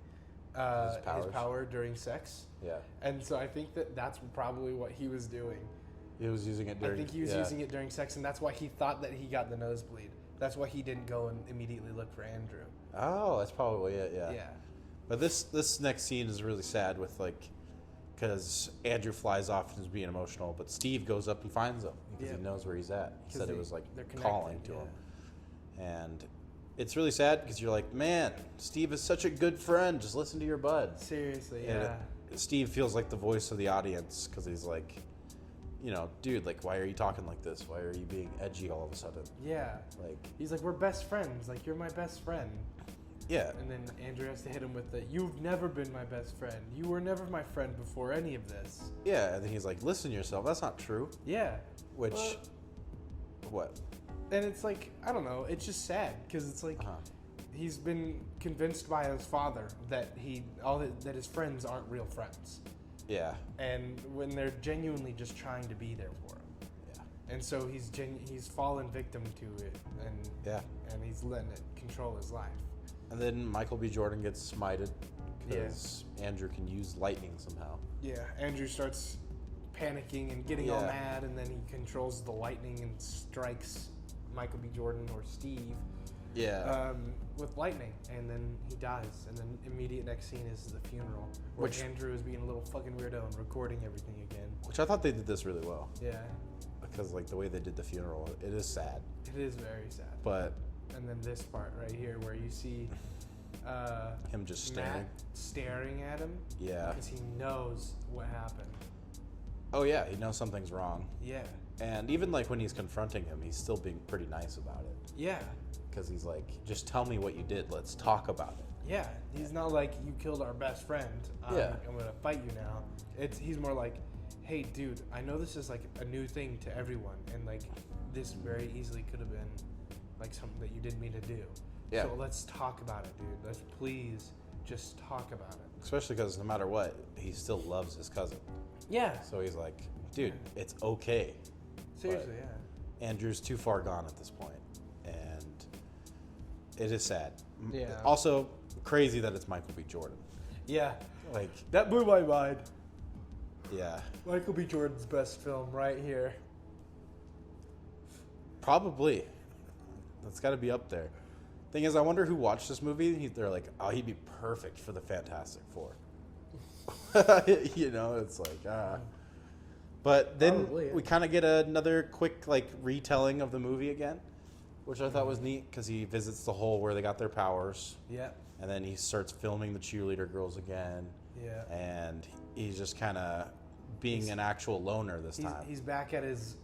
his power during sex. Yeah. And so I think that's probably what he was doing. He was using it during. I think he was using it during sex, and that's why he thought that he got the nosebleed. That's why he didn't go and immediately look for Andrew. Oh, that's probably it. Yeah. Yeah. But this next scene is really sad with like, because Andrew flies off and is being emotional, but Steve goes up and finds him because he knows where he's at. He said it was like calling to him, and it's really sad because you're like, man, Steve is such a good friend. Just listen to your bud. Seriously, And yeah. Steve feels like the voice of the audience because he's like, you know, dude, like, why are you talking like this? Why are you being edgy all of a sudden? Yeah. Like, He's like, we're best friends. Like, you're my best friend. yeah. And then Andrew has to hit him with the, you've never been my best friend. You were never my friend before any of this. Yeah, and then he's like, listen to yourself. That's not true. Yeah. Which, what? And it's like, I don't know. It's just sad because it's like he's been convinced by his father that that his friends aren't real friends. Yeah. And when they're genuinely just trying to be there for him. Yeah. And so he's fallen victim to it, and Yeah. and he's letting it control his life. And then Michael B. Jordan gets smited because Andrew can use lightning somehow. Yeah, Andrew starts panicking and getting all Yeah. mad, and then he controls the lightning and strikes Michael B. Jordan or Steve Yeah. with lightning, and then he dies. And then immediate next scene is the funeral, where Which- Andrew is being a little fucking weirdo and recording everything again. Which I thought they did this really well. Yeah, Because, like, the way they did the funeral, it is sad. it is very sad. But And then this part right here, where you see him just staring. Matt staring at him Yeah. because he knows what happened. Oh, yeah, he knows something's wrong. Yeah, And even, like, when he's confronting him, he's still being pretty nice about it. yeah. Because he's like, just tell me what you did. Let's talk about it. Yeah, he's not like, you killed our best friend. Yeah. I'm gonna fight you now. He's more like, hey, dude, I know this is like a new thing to everyone, and like this very easily could have been like something that you didn't mean to do. Yeah. So let's talk about it, dude. Let's please just talk about it. Especially because no matter what, he still loves his cousin. Yeah. So he's like, dude, it's okay. Seriously, But Andrew's too far gone at this point, and it is sad. Yeah. Also, crazy that it's Michael B. Jordan. yeah. Like, That blew my mind. yeah, Michael B. Jordan's best film right here. probably. That's got to be up there. Thing is, I wonder who watched this movie. They're like, oh, he'd be perfect for the Fantastic Four. You know, it's like, ah. But then Probably, yeah. we kind of get another quick, like, retelling of the movie again, which I thought was neat because he visits the hole where they got their powers. Yeah. And then he starts filming the cheerleader girls again. Yeah. And he's just kind of being an actual loner this time. He's back at his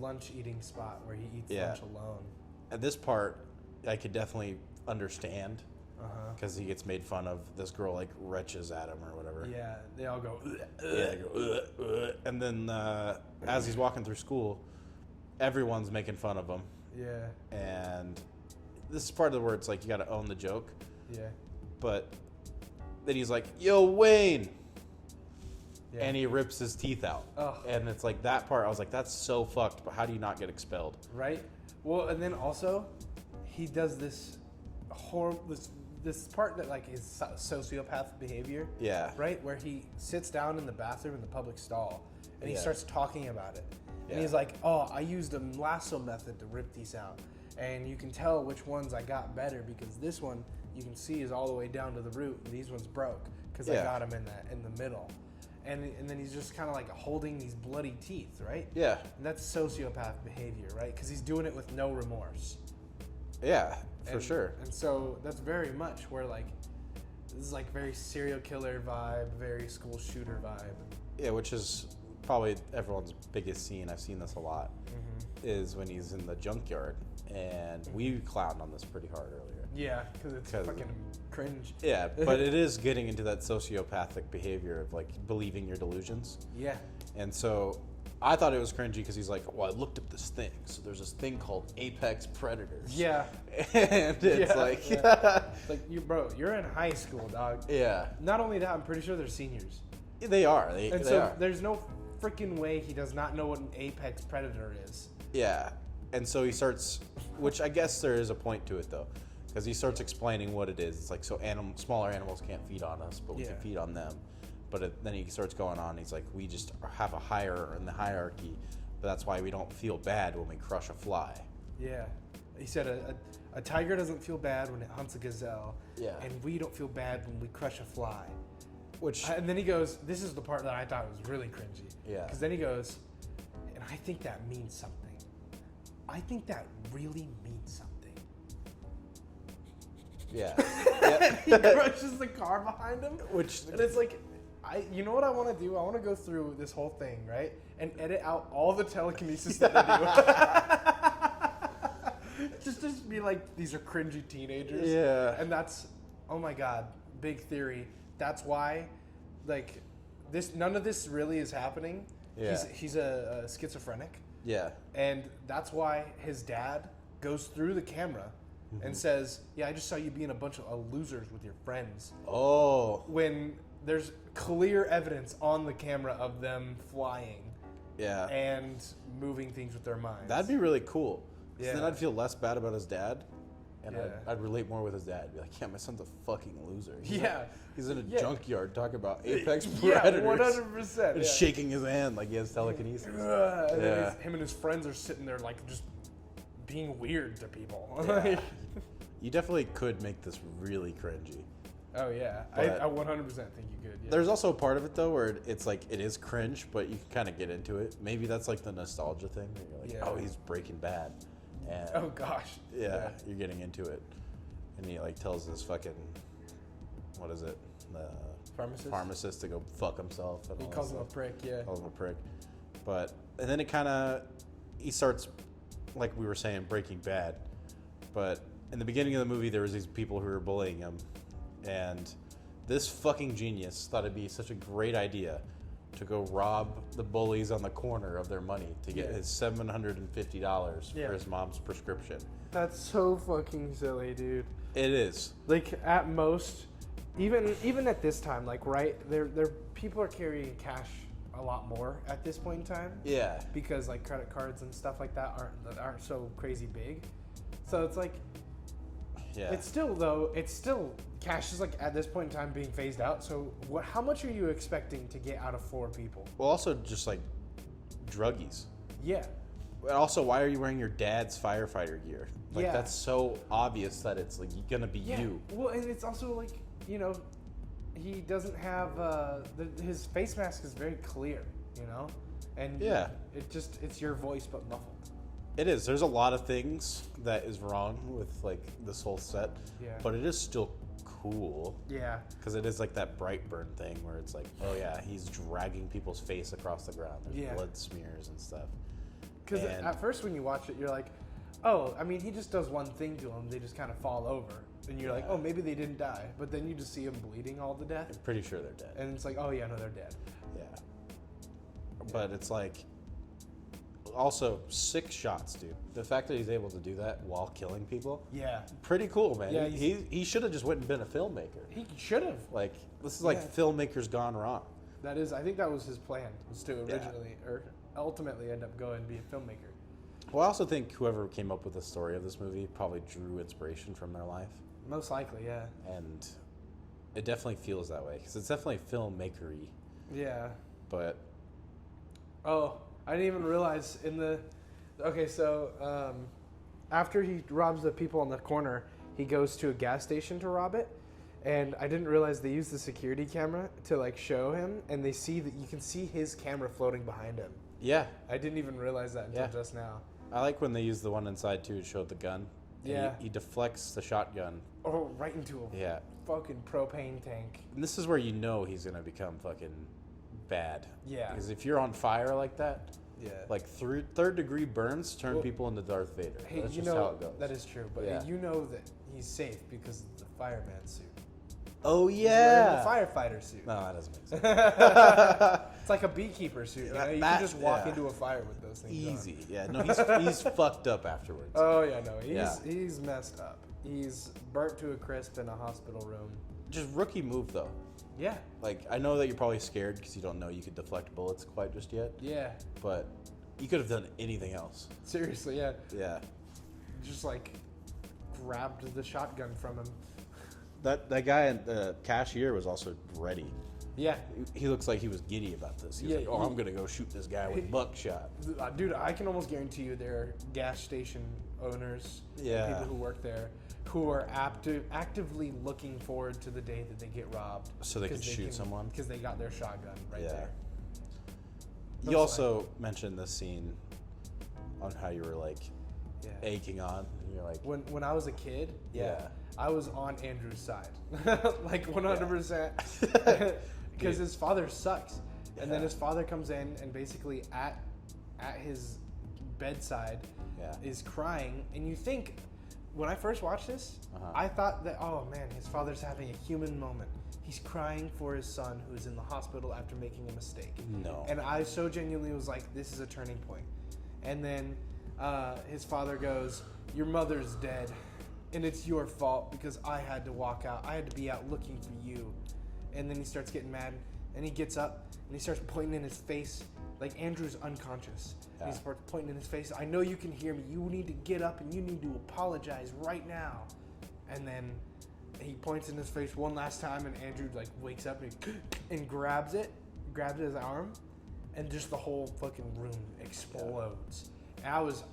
lunch eating spot where he eats Yeah. lunch alone. At this part, I could definitely understand Uh-huh. because he gets made fun of. This girl, like, retches at him or whatever. Yeah, they all go. Yeah, they go, and then as he's walking through school, everyone's making fun of him. Yeah, And this is part of the where it's like you got to own the joke. yeah, But then he's like, "Yo, Wayne," yeah. and he rips his teeth out. Ugh. And it's like that part. I was like, "That's so fucked." But how do you not get expelled? Right. Well, and then also, he does this this part that like is sociopath behavior. Yeah. Right, where he sits down in the bathroom in the public stall, and he Yeah. starts talking about it. And Yeah. he's like, "Oh, I used a lasso method to rip these out, and you can tell which ones I got better because this one you can see is all the way down to the root, and these ones broke because I Yeah. got them in the middle." And then he's just kind of like holding these bloody teeth, right? Yeah. And that's sociopath behavior, right? Because he's doing it with no remorse. Yeah. For And- sure. And so that's very much where like this is like very serial killer vibe, very school shooter vibe. Yeah, which is probably everyone's biggest scene. I've seen this a lot. Is when he's in the junkyard, and we clowned on this pretty hard earlier. Yeah, because it's 'Cause- fucking cringe. Yeah, but it is getting into that sociopathic behavior of like believing your delusions. Yeah. And so I thought it was cringy because he's like, well, I looked up this thing. So there's this thing called apex predators. Yeah. And it's Yeah, like, yeah. Like you're in high school, dog. yeah, Not only that, I'm pretty sure they're seniors. they are. They And they so are. there's no freaking way he does not know what an apex predator is. Yeah. And so he starts, which I guess there is a point to it though, because he starts explaining what it is. It's like, so smaller animals can't feed on us, but we Yeah. can feed on them. But then he starts going on. He's like, we just have a higher in the hierarchy, but that's why we don't feel bad when we crush a fly. Yeah. He said a tiger doesn't feel bad when it hunts a gazelle. Yeah. And we don't feel bad when we crush a fly. Which, And then he goes, this is the part that I thought was really cringy. Yeah. Because then he goes, and I think that means something. I think that really means something. yeah. He crushes the car behind him. Which, And it's like, you know what I want to do? I want to go through this whole thing, right? And edit out all the telekinesis that they do. just be like, these are cringy teenagers. Yeah. And that's, oh my God, big theory. That's why, like, none of this really is happening. Yeah. He's a schizophrenic. yeah. And that's why his dad goes through the camera and says, yeah, I just saw you being a bunch of losers with your friends. Oh. When there's clear evidence on the camera of them flying Yeah. and moving things with their minds. That'd be really cool. 'Cause then Yeah. I'd feel less bad about his dad. And Yeah. I'd relate more with his dad. Be like, yeah, my son's a fucking loser. Yeah. He's in a Yeah. junkyard talking about apex Yeah, predators. 100%. And Yeah. shaking his hand like he has telekinesis. And Yeah. then him and his friends are sitting there like just being weird to people. Yeah. You definitely could make this really cringy. Oh yeah, But- I 100% think you could. Yeah. There's also a part of it though where it's like it is cringe, but you can kind of get into it. Maybe that's like the nostalgia thing. Where you're like, Yeah. oh, he's Breaking Bad, and Oh gosh. yeah, you're getting into it. And he like tells this fucking, what is it, the Pharmacist. to go fuck himself. And He all calls that him a stuff. prick. Yeah. Calls him a prick. But and then it kind of he starts, like we were saying, Breaking Bad. But in the beginning of the movie, there was these people who were bullying him, and this fucking genius thought it'd be such a great idea to go rob the bullies on the corner of their money to get Yeah. his $750 Yeah. for his mom's prescription. That's so fucking silly, dude. It is. Like at most, even at this time, like right, there people are carrying cash a lot more at this point in time. Yeah. Because like credit cards and stuff like that aren't so crazy big. So it's like Yeah. it's still cash is like at this point in time being phased out. So how much are you expecting to get out of 4 people? Well, also just like druggies. Yeah. And also, why are you wearing your dad's firefighter gear? Like Yeah. that's so obvious that it's like gonna be Yeah. you. Well, and it's also like, you know, he doesn't have his face mask is very clear, you know, and Yeah. it's your voice but muffled. It is. There's a lot of things that is wrong with like this whole set, Yeah. but it is still cool Yeah. because it is like that Brightburn thing where it's like, oh yeah, he's dragging people's face across the ground. There's Yeah. blood smears and stuff. Because And- at first when you watch it, you're like, oh, I mean, he just does one thing to them. They just kind of fall over. And you're like, Yeah. oh, maybe they didn't die. But then you just see them bleeding all to death. I'm pretty sure they're dead. And it's like, oh, yeah, no, they're dead. Yeah. But it's like, also 6 shots, dude. The fact that he's able to do that while killing people, Yeah. pretty cool, man. Yeah, he should have just went and been a filmmaker. He should have. Like this is like Yeah. filmmakers gone wrong. I think that was his plan, was to Yeah. originally, or ultimately end up going and be a filmmaker. Well, I also think whoever came up with the story of this movie probably drew inspiration from their life, Most likely, yeah. and it definitely feels that way because it's definitely filmmakery. Yeah. But Oh, I didn't even realize after he robs the people in the corner, he goes to a gas station to rob it. And I didn't realize they used the security camera to like show him, and they see that you can see his camera floating behind him. yeah, I didn't even realize that until Yeah. just now. I like when they use the one inside too to show the gun. And Yeah. he deflects the shotgun. Oh, right into a Yeah, fucking propane tank. and this is where you know he's gonna become fucking bad. Yeah. Because if you're on fire like that, Yeah. like third degree burns turn Well, people into Darth Vader. Hey, That's you just know how it goes. that is true, but Yeah. you know that he's safe because of the fireman suit. Oh He's wearing yeah. the firefighter suit. No, that doesn't make sense. It's like a beekeeper suit. You know? You That- can just walk yeah. into a fire with those things on. Easy. Yeah. No, he's fucked up afterwards. Oh yeah, no, Yeah. he's messed up. He's burnt to a crisp in a hospital room. Just rookie move though. Yeah, Like I know that you're probably scared because you don't know you could deflect bullets quite just yet, yeah. but you could have done anything else. Seriously, yeah. Yeah. Just like grabbed the shotgun from him. That guy in the cashier was also ready. Yeah, He looks like he was giddy about this. He was Yeah, like, "Oh, he- I'm gonna go shoot this guy with buckshot." dude, I can almost guarantee you there are gas station owners, and Yeah. people who work there, who are actively looking forward to the day that they get robbed, So they can shoot someone? because they got their shotgun right Yeah. there. You Most also mentioned this scene on how you were like Yeah. aching on. And you're like, When I was a kid, Yeah. I was on Andrew's side, like 100%, because Dude. his father sucks, and then Yeah. his father comes in and basically at his bedside Yeah. is crying, and you think when I first watched this, Uh-huh. I thought that, oh man, his father's having a human moment. He's crying for his son who's in the hospital after making a mistake. No. And I so genuinely was like, this is a turning point. And then his father goes, your mother's dead, and it's your fault because I had to walk out. I had to be out looking for you. And then he starts getting mad, and he gets up, and he starts pointing in his face like Andrew's unconscious. Yeah. And he starts pointing in his face. I know you can hear me. You need to get up and you need to apologize right now. And then he points in his face one last time, and Andrew like wakes up and grabs his arm, and just the whole fucking room explodes. And I was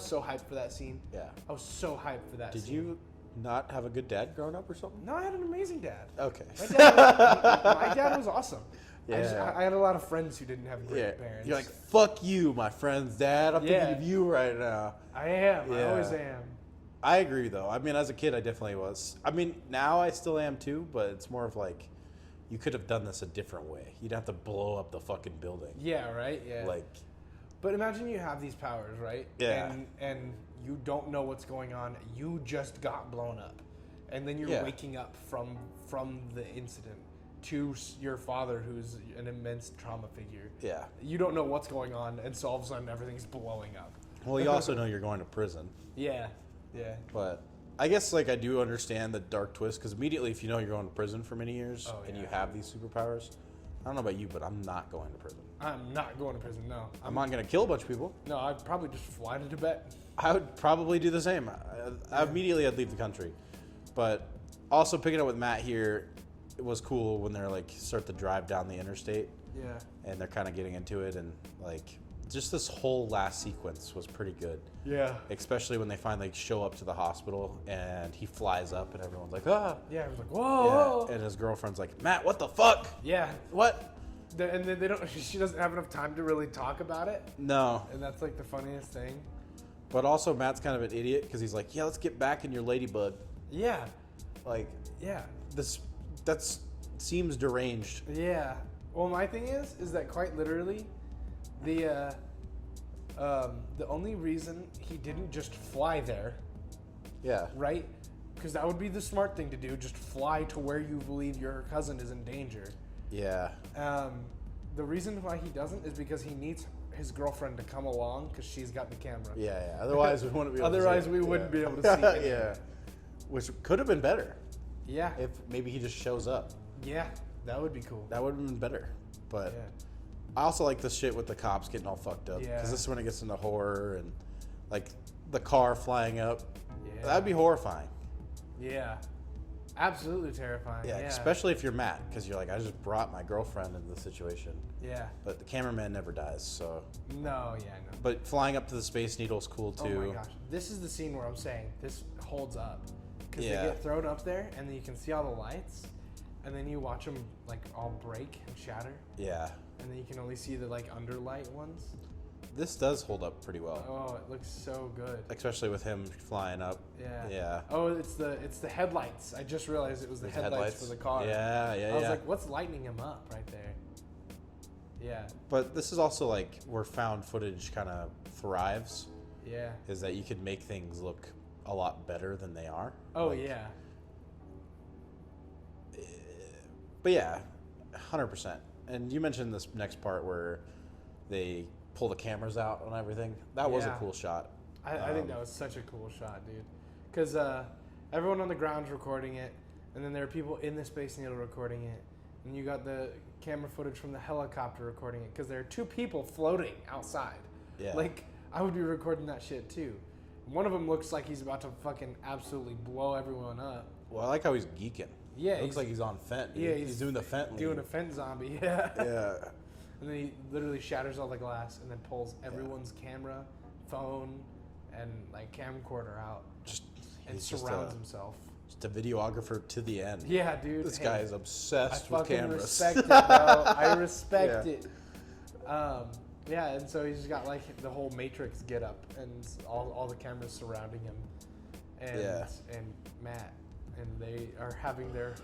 so hyped for that scene. Yeah. I was so hyped for that scene. Did you not have a good dad growing up or something? No, I had an amazing dad. Okay. My dad was awesome. Yeah. I had a lot of friends who didn't have great Yeah. parents. You're like, fuck you, my friend's dad. I'm thinking of you right now. I am. I Yeah. always am. I agree, though. I mean, as a kid, I definitely was. I mean, now I still am, too, but it's more of like, you could have done this a different way. You'd have to blow up the fucking building. Yeah, right? Yeah. Like, But imagine you have these powers, right? Yeah. And you don't know what's going on. You just got blown up. And then you're Yeah. waking up from the incident to your father, who's an immense trauma figure. yeah. You don't know what's going on, and so all of a sudden everything's blowing up. Well, you also know you're going to prison. Yeah. Yeah. But I guess, like, I do understand the dark twist, because immediately if you know you're going to prison for many years and you have these superpowers, I don't know about you, but I'm not going to prison. I'm not going to prison, no. I'm not going to kill a bunch of people. No, I'd probably just fly to Tibet. I would probably do the same. Immediately, I'd leave the country. But also picking up with Matt here, it was cool when they're like start to drive down the interstate. Yeah. And they're kind of getting into it, and like just this whole last sequence was pretty good. Yeah. Especially when they finally show up to the hospital and he flies up and everyone's like, ah. Yeah, I was like, whoa. Yeah. And his girlfriend's like, Matt, what the fuck? Yeah. What? And then they don't. She doesn't have enough time to really talk about it, No. and that's like the funniest thing. But also Matt's kind of an idiot because he's like, yeah, let's get back in your ladybug. Yeah. Like, Yeah. that's seems deranged. Yeah. Well, my thing is that quite literally, the only reason he didn't just fly there, Yeah. right? Because that would be the smart thing to do. Just fly to where you believe your cousin is in danger. Yeah. The reason why he doesn't is because he needs his girlfriend to come along because she's got the camera. Yeah. Otherwise, we wouldn't be able Otherwise, to see we it. wouldn't Yeah. be able to see it. Yeah. Which could have been better Yeah. if maybe he just shows up. Yeah. That would be cool. That would have been better. But Yeah. I also like the shit with the cops getting all fucked up. Yeah. Because this is when it gets into horror and like the car flying up. Yeah. That'd be horrifying. Yeah. Absolutely terrifying. Yeah, Yeah. especially if you're Matt, because you're like, I just brought my girlfriend into the situation. Yeah. But the cameraman never dies, so. No, yeah, no. But flying up to the Space Needle's cool too. Oh my gosh. This is the scene where I'm saying this holds up. Because Yeah. they get thrown up there and then you can see all the lights and then you watch them like all break and shatter Yeah. and then you can only see the like underlight ones. This does hold up pretty well, Oh, it looks so good. especially with him flying up. Yeah. Yeah. Oh, it's the headlights. I just realized it was the There's headlights for the car. Yeah. I was like, what's lighting him up right there? Yeah. But this is also like where found footage kind of thrives, Yeah. is that you could make things look a lot better than they are. Oh, Like, yeah. But yeah, 100%. And you mentioned this next part where they pull the cameras out and everything. That was a Yeah. cool shot. I think that was such a cool shot, dude. Because everyone on the ground's recording it, and then there are people in the Space Needle recording it, and you got the camera footage from the helicopter recording it, because there are two people floating outside. Yeah. Like, I would be recording that shit too. One of them looks like he's about to fucking absolutely blow everyone up. Well, I like how he's geeking. Yeah, It looks like he's on Fent. Yeah, he's doing the Fent. doing a Fent zombie. Yeah. Yeah. And then he literally shatters all the glass and then pulls everyone's camera, phone, and like camcorder out and He's just surrounds a, himself. just a videographer to the end. Yeah, dude. This Hey, guy is I obsessed with fucking cameras. respect it, bro. I respect Yeah. it. Yeah, and so he's got like the whole Matrix get up and all the cameras surrounding him, and and Matt, and they are having their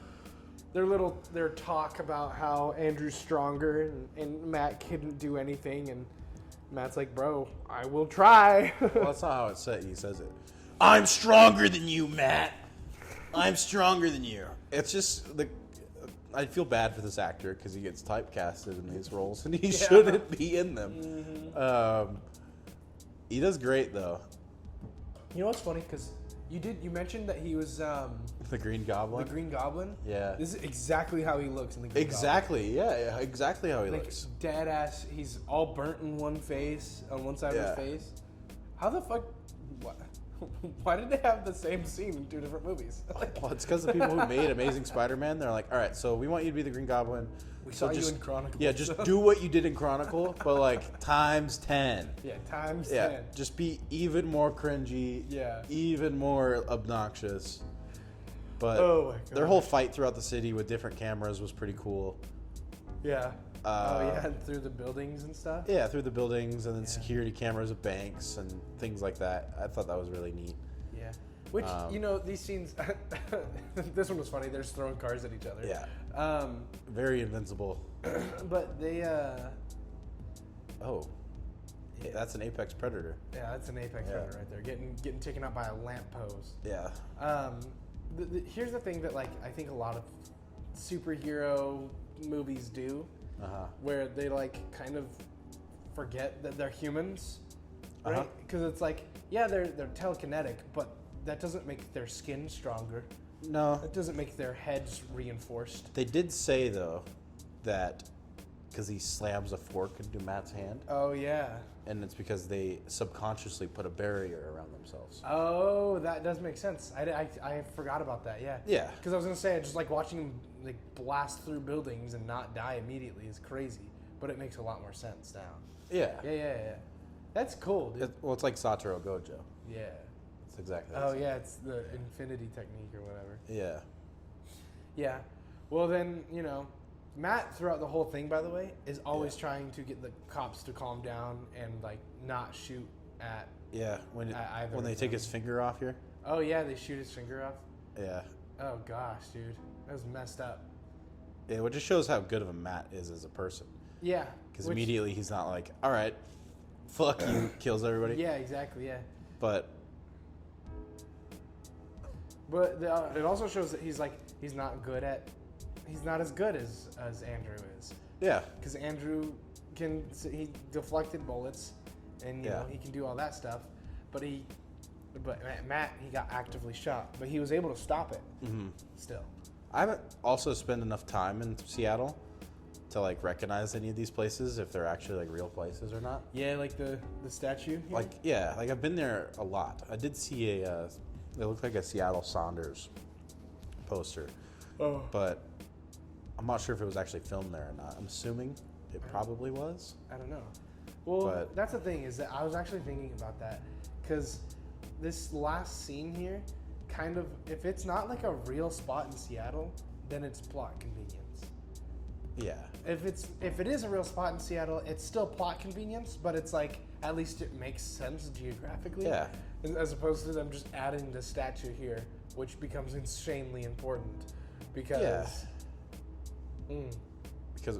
talk about how Andrew's stronger and Matt couldn't do anything, and Matt's like, bro, I will try. Well, that's not how it's said. He says it. I'm stronger than you, Matt. I'm stronger than you. It's just I feel bad for this actor because he gets typecasted in these roles and he shouldn't be in them. Mm-hmm. He does great though. You know what's funny? Because you mentioned that he was The Green Goblin? The Green Goblin? Yeah. This is exactly how he looks in the Green Exactly, yeah, exactly how he Goblin. looks. Dead ass. He's all burnt in one face, on one side of his face. How the fuck? Why did they have the same scene in 2 different movies? Well, it's because the people who made Amazing Spider-Man, they're like, all right, so we want you to be the Green Goblin. We saw you in Chronicle. Yeah, just do what you did in Chronicle, but like times 10. Yeah, times 10. Yeah, just be even more cringy. Yeah. Even more obnoxious. But Oh my God. their whole fight throughout the city with different cameras was pretty cool. Yeah. Oh yeah, and through the buildings and stuff. Yeah, through the buildings and then security cameras of banks and things like that. I thought that was really neat. Yeah. Which, these scenes, this one was funny. They're just throwing cars at each other. Yeah. Very invincible. But they, Oh. Yeah, that's an apex predator. yeah, that's an apex predator right there. Getting taken out by a lamppost. Yeah. Here's the thing that, like, I think a lot of superhero movies do, where they, like, kind of forget that they're humans, right? Because it's like, yeah, they're telekinetic, but that doesn't make their skin stronger. No. That doesn't make their heads reinforced. They did say, though, that because he slams a fork into Matt's hand, Oh, yeah. and it's because they subconsciously put a barrier around themselves. Oh, that does make sense. I forgot about that, yeah. Yeah. Because I was going to say, just like watching him like blast through buildings and not die immediately is crazy, but it makes a lot more sense now. Yeah. Yeah. That's cool, dude. It's like Satoru Gojo. Yeah. It's exactly Oh, the same. yeah, it's the infinity technique or whatever. Yeah. Yeah. Well, then, Matt, throughout the whole thing, by the way, is always trying to get the cops to calm down and, like, not shoot at... Yeah, when either they of take them. his finger off here. Oh, yeah, they shoot his finger off? Yeah. Oh, gosh, dude. That was messed up. Yeah, it just shows how good of a Matt is as a person. Yeah. Because immediately he's not like, all right, fuck you, kills everybody. Yeah, exactly, yeah. But it also shows that he's not as good as Andrew is. yeah, Because Andrew he deflected bullets, and he can do all that stuff, but Matt, he got actively shot, but he was able to stop it. Still. I haven't also spent enough time in Seattle to like recognize any of these places if they're actually like real places or not. Yeah, like the statue here? Like I've been there a lot. I did see it looked like a Seattle Saunders poster, but I'm not sure if it was actually filmed there or not. I'm assuming it probably was. I don't know. Well, But- that's the thing, is that I was actually thinking about that, because this last scene here, kind of, if it's not like a real spot in Seattle, then it's plot convenience. Yeah, If it is a real spot in Seattle, it's still plot convenience, but it's like, at least it makes sense geographically. Yeah. As opposed to them just adding the statue here, which becomes insanely important. Because. Yeah. Because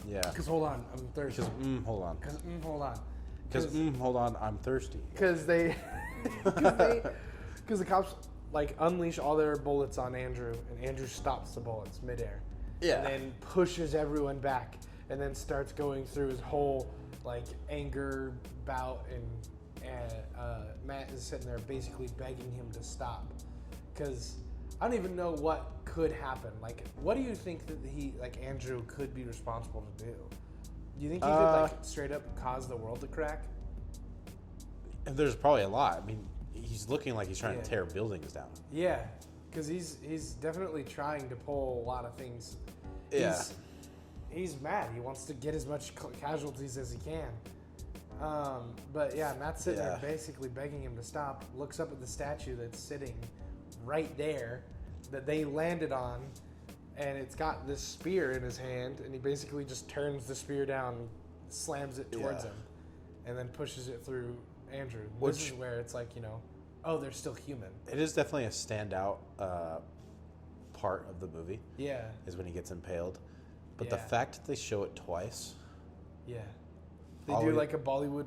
yeah. Because hold on, I'm thirsty. Because hold on. Because hold on. Because hold on, I'm thirsty. Because the cops like unleash all their bullets on Andrew, and Andrew stops the bullets midair. Yeah. And then pushes everyone back, and then starts going through his whole like anger bout, and Matt is sitting there basically begging him to stop, because I don't even know what could happen. Like, what do you think that Andrew could be responsible to do? Do you think he could like straight up cause the world to crack? And there's probably a lot. I mean, he's looking like he's trying to tear buildings down. Yeah, because he's definitely trying to pull a lot of things. Yeah. He's mad. He wants to get as much casualties as he can. But yeah, Matt's sitting there basically begging him to stop. Looks up at the statue that's sitting right there that they landed on, and it's got this spear in his hand, and he basically just turns the spear down, slams it towards him, and then pushes it through Andrew. This is where it's like, oh, they're still human. It is definitely a standout part of the movie. Yeah. Is when he gets impaled. But the fact that they show it twice. Yeah. They do like a Bollywood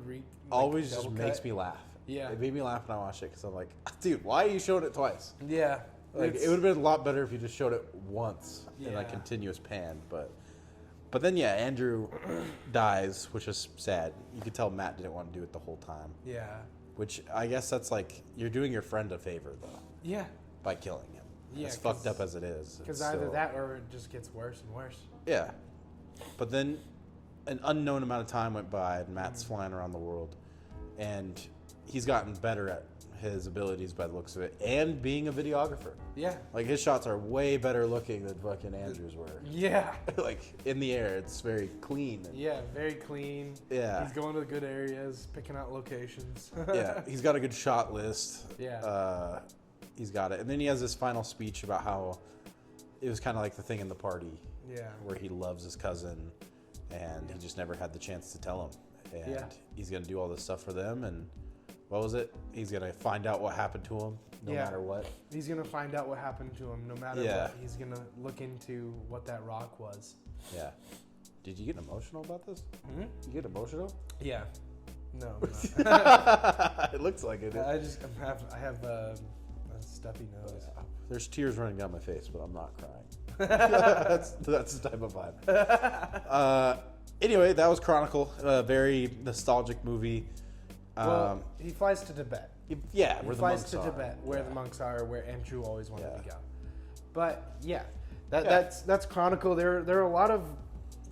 always just makes me laugh. Yeah. It made me laugh when I watched it because I'm like, dude, why are you showing it twice? Yeah. Like, it would have been a lot better if you just showed it once in like Yeah. continuous pan. But then, yeah, Andrew dies, which is sad. You could tell Matt didn't want to do it the whole time. Yeah. Which I guess that's like, you're doing your friend a favor, though, Yeah. by killing him. Yeah, as fucked up as it is. Because it's either still- that or it just gets worse and worse. Yeah. But then an unknown amount of time went by, and Matt's flying around the world. And he's gotten better at his abilities by the looks of it, and being a videographer. Yeah. Like, his shots are way better looking than fucking Andrew's were. Yeah. Like, in the air, it's very clean. And, Yeah, very clean. Yeah. He's going to good areas, picking out locations. yeah, he's got a good shot list. Yeah. He's got it. And then he has this final speech about how it was kind of like the thing in the party Yeah. where he loves his cousin and he just never had the chance to tell him. And he's going to do all this stuff for them. And what was it? He's going to find out what happened to him no matter what. He's going to find out what happened to him no matter what. He's going to look into what that rock was. Yeah. Did you get emotional about this? Hmm? You get emotional? Yeah. No, I'm not. It looks like it. I have a stuffy nose. There's tears running down my face, but I'm not crying. that's the type of vibe. Anyway, that was Chronicle, a very nostalgic movie. Well, he flies to Tibet. Yeah, He where the flies monks to are. Tibet, where the monks are, where Andrew always wanted Yeah. to go. But yeah, that's Chronicle. There are a lot of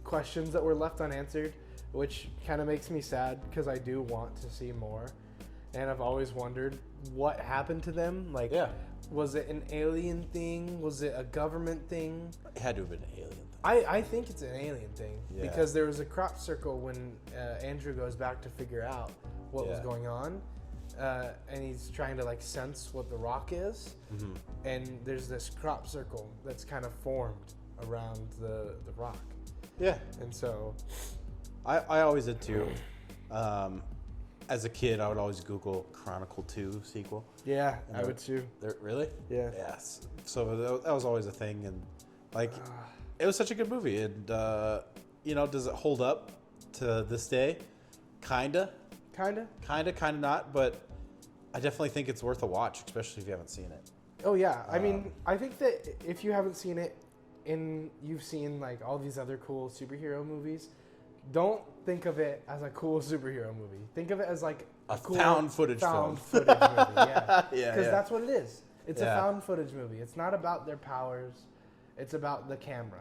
questions that were left unanswered, which kind of makes me sad because I do want to see more, and I've always wondered what happened to them. Like, was it an alien thing? Was it a government thing? It had to have been an alien thing. I think it's an alien thing Yeah. because there was a crop circle when Andrew goes back to figure out what was going on, and he's trying to like sense what the rock is, and there's this crop circle that's kind of formed around the rock. Yeah. And so I always did too. As a kid, I would always Google Chronicle 2 sequel. yeah, I would too. Really? Yeah. Yes. So that was always a thing, and like, it was such a good movie. And does it hold up to this day? Kinda not. But I definitely think it's worth a watch, especially if you haven't seen it. Oh yeah, I mean, I think that if you haven't seen it, and you've seen like all these other cool superhero movies, don't think of it as a cool superhero movie. Think of it as like A cool found footage film. footage movie. Yeah, Yeah, because that's what it is. It's a Yeah. found footage movie. It's not about their powers. It's about the camera.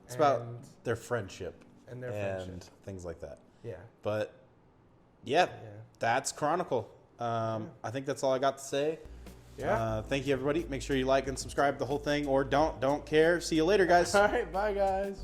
It's about their friendship and their and friendship. things like that. Yeah. But yeah, that's Chronicle. I think that's all I got to say. Yeah. Thank you, everybody. Make sure you like and subscribe to the whole thing, or don't care. See you later, guys. All right. Bye, guys.